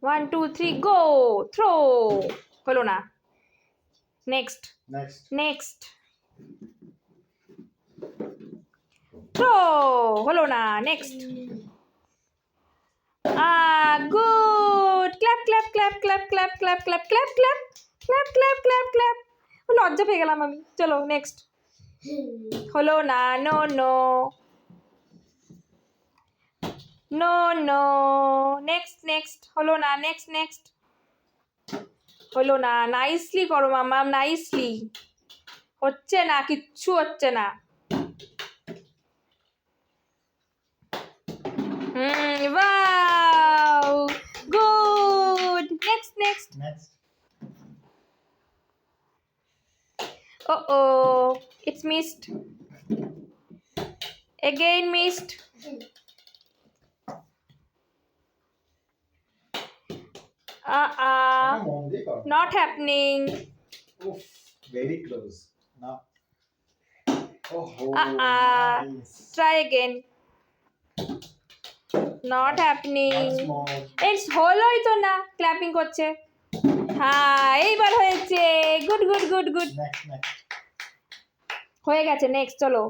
1 2 3 go through হলো না next next throw হলো না next good clap clap clap clap clap clap clap clap clap clap clap clap clap লজ্জা পেয়ে গেলাম আমি চলো নেক্সট হলো না no no no no next next হলো না নেক্সট নেক্সট হলো না নাইসলি করো মামা নাইসলি হচ্ছে না কিচ্ছু হচ্ছে না wow good next oh it's missed again missed not happening very close now nice. Try again not happening it's হলোই তো না ক্ল্যাপিং করছে হ্যাঁ এইবার হয়েছে গুড গুড গুড গুড হয়ে গেছে নেক্সট চলো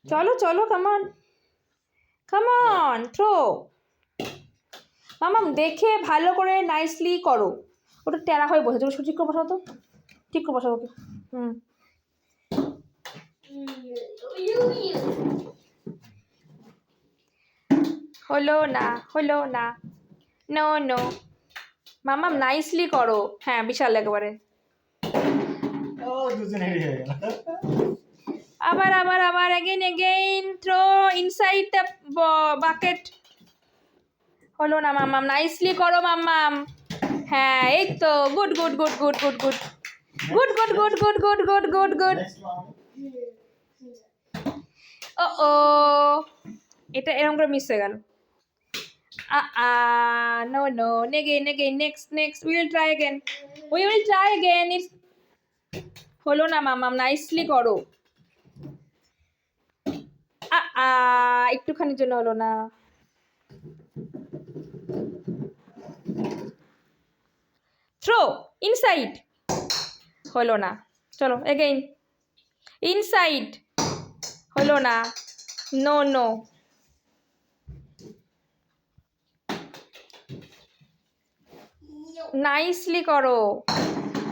চলো চলো কামন কামন থ্রো মামাম দেখে ভালো করে নাইসলি করো ওটা টেরা হয়ে বসে তুমি ঠিক করে বসাও তো ঠিক করে বসাও ওকে হলো না হলো না নো নো মামাম নাইসলি করো হ্যাঁ বিশাল একেবারে আবার আবার আবার again again throw inside the bucket হলো না মামাম নাইসলি করো মামাম হ্যাঁ এই তো good good good good good good good good good good good good good good ও এটা এরকম করে মিস হয়ে গেল no no again again next we will try again it's হলো না মামাম নাইসলি করো একটুখানির জন্য হলো না থ্রো ইনসাইড হলো না চলো এগেইন ইনসাইড হলো না নো নো নাইসলি করো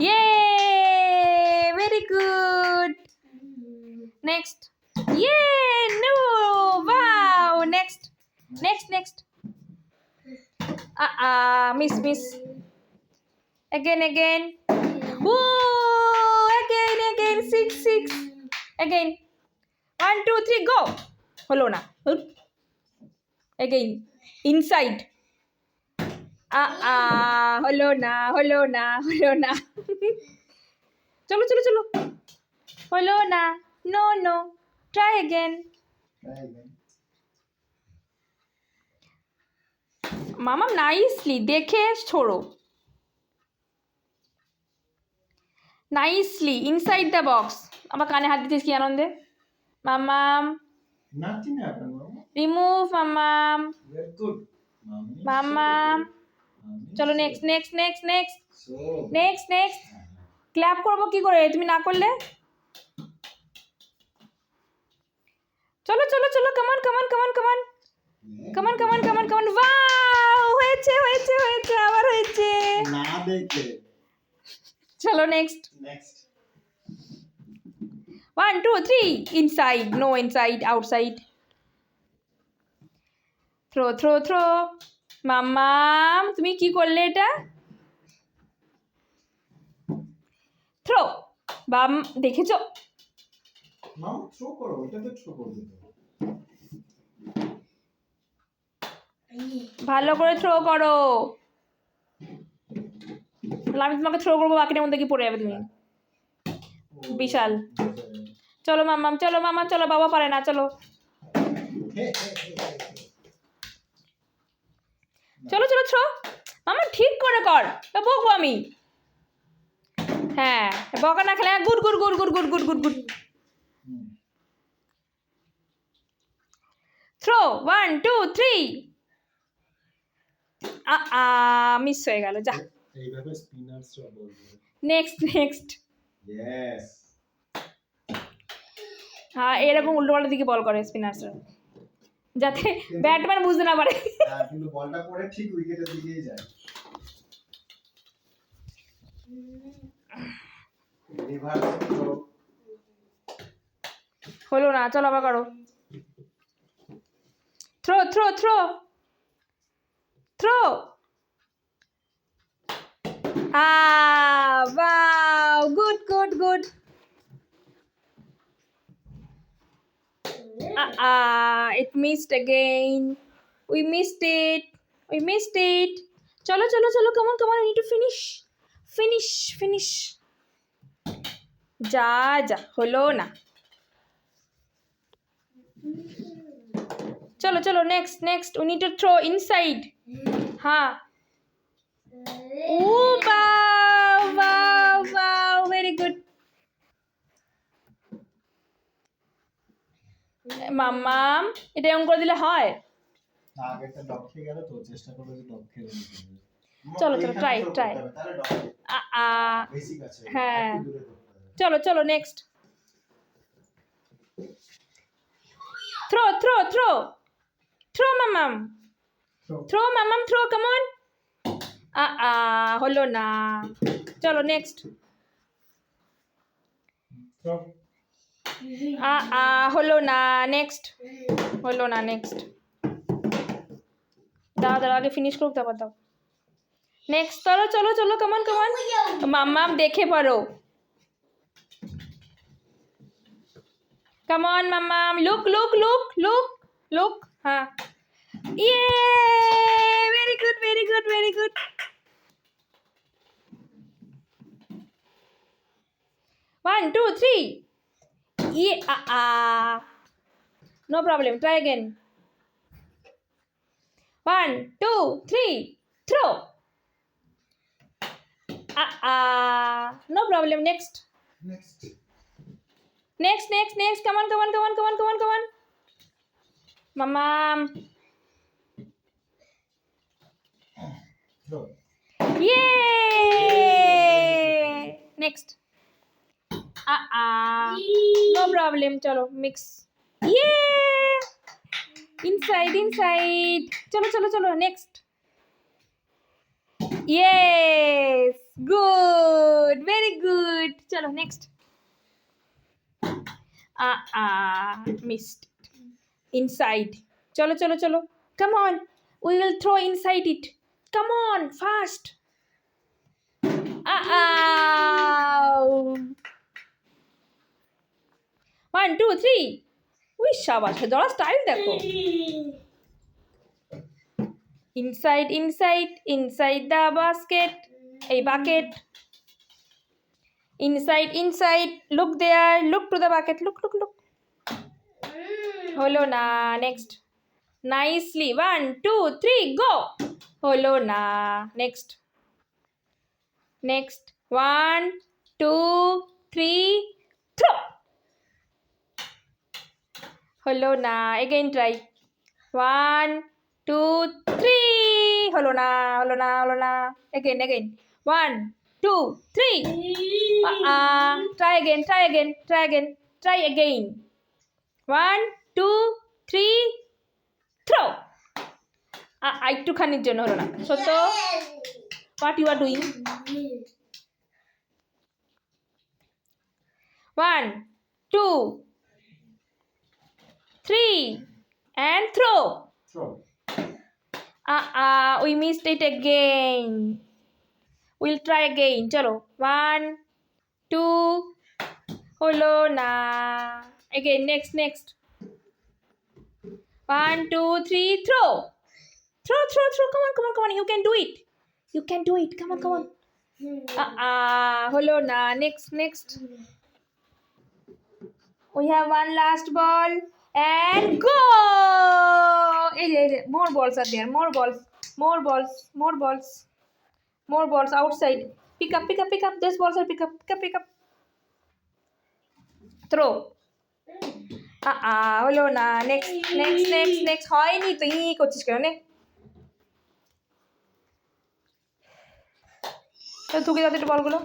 ইয়ে ভেরি গুড নেক্সট ইয়ে no wow next next miss again whoa again 6 again 1 2 3 go হলো না again inside হলো না চলো হলো না no try again মামা নাইসলি দেখে ছোড়ো নাইসলি ইনসাইড দ্য বক্স আমার কানে হাত দিতেছিস কি আনন্দে মামাম রিমুভ মামাম চলো নেক্সট ক্ল্যাপ করবো কি করে তুমি না করলে চলো কামান ওয়াও হয়েছে আবার হয়েছে না দেখে চলো next 1 2 3 inside no inside outside throw মাম্মাম তুমি কি করলে এটা থ্রো বাম দেখেছো না থ্রো করো এটাতে থ্রো করবে ভালো করে থ্রো করো আমি তোমাকে থ্রো করবো বাকিটার মধ্যে কি পড়ে যাবে তুমি বিশাল চলো মাম্মাম চলো বাবা পারে না চলো থ্রো মামা ঠিক করে কর বকবো আমি হ্যাঁ বকা না খেলে গুড থ্রো 1 2 3 মিস হয়ে গেল, যা। এইভাবে স্পিনার্সরা বলবে নেক্সট। ইয়েস। হ্যাঁ, এরকম উল্টো পাল্টা দিকে বল করে স্পিনার্সরা, যাতে ব্যাটম্যান বুঝতে না পারে। হ্যাঁ, কিন্তু বলটা পড়ে ঠিক উইকেটের দিকেই যায়। Reverse throw. হলো না, চলো আবার করো। Throw. Wow, good. It missed again. We missed it. Chalo, come on, I need to finish. যা হলো না। চলো, next. We need to throw inside. হ্যাঁ। Oh, wow, very good. মাম্মাম, এটা এমন করে দিলে হয়? আগেরটা ডগ খেয়ে গেল তো, চেষ্টা করবে যে ডগ খেয়ে নিতে। চলো, ট্রাই। তাহলে ডগ বেসিক আছে, হ্যাঁ, একটু দূরে করতে হবে। চলো, নেক্সট। থ্রো মাম্মাম, থ্রো, কাম অন। হলো না, চলো নেক্সট। হলো না, নেক্সট। দাও, আগে ফিনিশ করুক, তারপর দাও। নেক্সট, চলো, কাম অন। মাম্মাম দেখে পড়ো। কাম অন মাম্মাম, লুক। হ্যাঁ, ইয়ে, very good. 1 2 3, no problem, try again. 1 2 3, throw. No problem, next. Come on. Mamam. Throw. Yay! Next. No problem, chalo, mix. Yay! Inside. Chalo, next. Yes, good, very good. Chalo, next. Missed. Inside. Chalo. Come on, we will throw inside it. Come on, fast. 1 2 3. Uy, shabash, jora style dekho. Inside the basket. A bucket. Inside. Look there. Look to the bucket. Look. Holo na. Next. Nicely. 1 2 3, go. Holo na. Next. 1 2 3, throw. Holo na. Again try. 1 2 3. Holo na. Again. 1 2 3. Try again. Try again. 1 2 3, throw. একটুখানির জন্য হলো না। সত্য, what you are doing? 1 2 3 and throw. We missed it again. We'll try again. Chalo, 1 2. Holo na. Again, next. 1 2 3, throw. Come on. You can do it. Come on. Holo na. Next. We have one last ball and go. More balls are there. More balls outside. Pick up. Those balls are pick up. Throw. হলো না। Next হয়নি তো, করছিস কেন? তো থুকে যাতে একটু বলগুলো